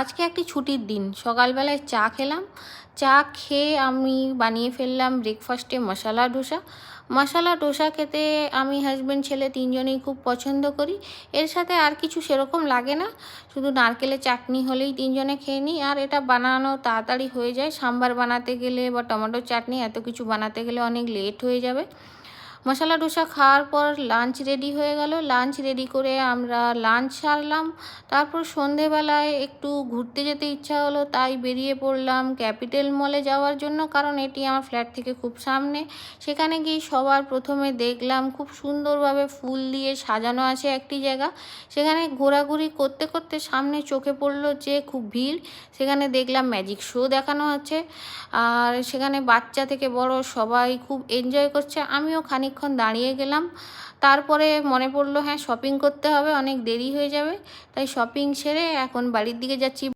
আজকে একটি ছুটির দিন। সকালবেলায় চা খেলাম। চা খেয়ে আমি বানিয়ে ফেললাম ব্রেকফাস্টে মশালা ডোসা। মশালা ডোসা খেতে আমি হাসব্যান্ড ছেলে তিনজনেই খুব পছন্দ করি। এর সাথে আর কিছু সেরকম লাগে না, শুধু নারকেলের চাটনি হলেই তিনজনে খেয়ে নিই। আর এটা বানানো তাড়াতাড়ি হয়ে যায়। সাম্বার বানাতে গেলে বা টমেটোর চাটনি এত কিছু বানাতে গেলে অনেক লেট হয়ে যাবে। মশলা ডোসা খাওয়ার পর লাঞ্চ রেডি হয়ে গেল। লাঞ্চ রেডি করে আমরা লাঞ্চ সারলাম। তারপর সন্ধেবেলায় একটু ঘুরতে যেতে ইচ্ছা হলো, তাই বেরিয়ে পড়লাম ক্যাপিটাল মলে যাওয়ার জন্য, কারণ এটি আমার ফ্ল্যাট থেকে খুব সামনে। সেখানে গিয়ে সবার প্রথমে দেখলাম খুব সুন্দরভাবে ফুল দিয়ে সাজানো আছে একটি জায়গা। সেখানে ঘোরাঘুরি করতে করতে সামনে চোখে পড়লো যে খুব ভিড়। সেখানে দেখলাম ম্যাজিক শো দেখানো হচ্ছে, আর সেখানে বাচ্চা থেকে বড় সবাই খুব এনজয় করছে। আমিও খানিকক্ষণ দাঁড়িয়ে গেলাম। তারপরে মনে পড়লো হ্যাঁ, শপিং করতে হবে, অনেক দেরি হয়ে যাবে। তাই শপিং সেরে এখন বাড়ির দিকে যাচ্ছি।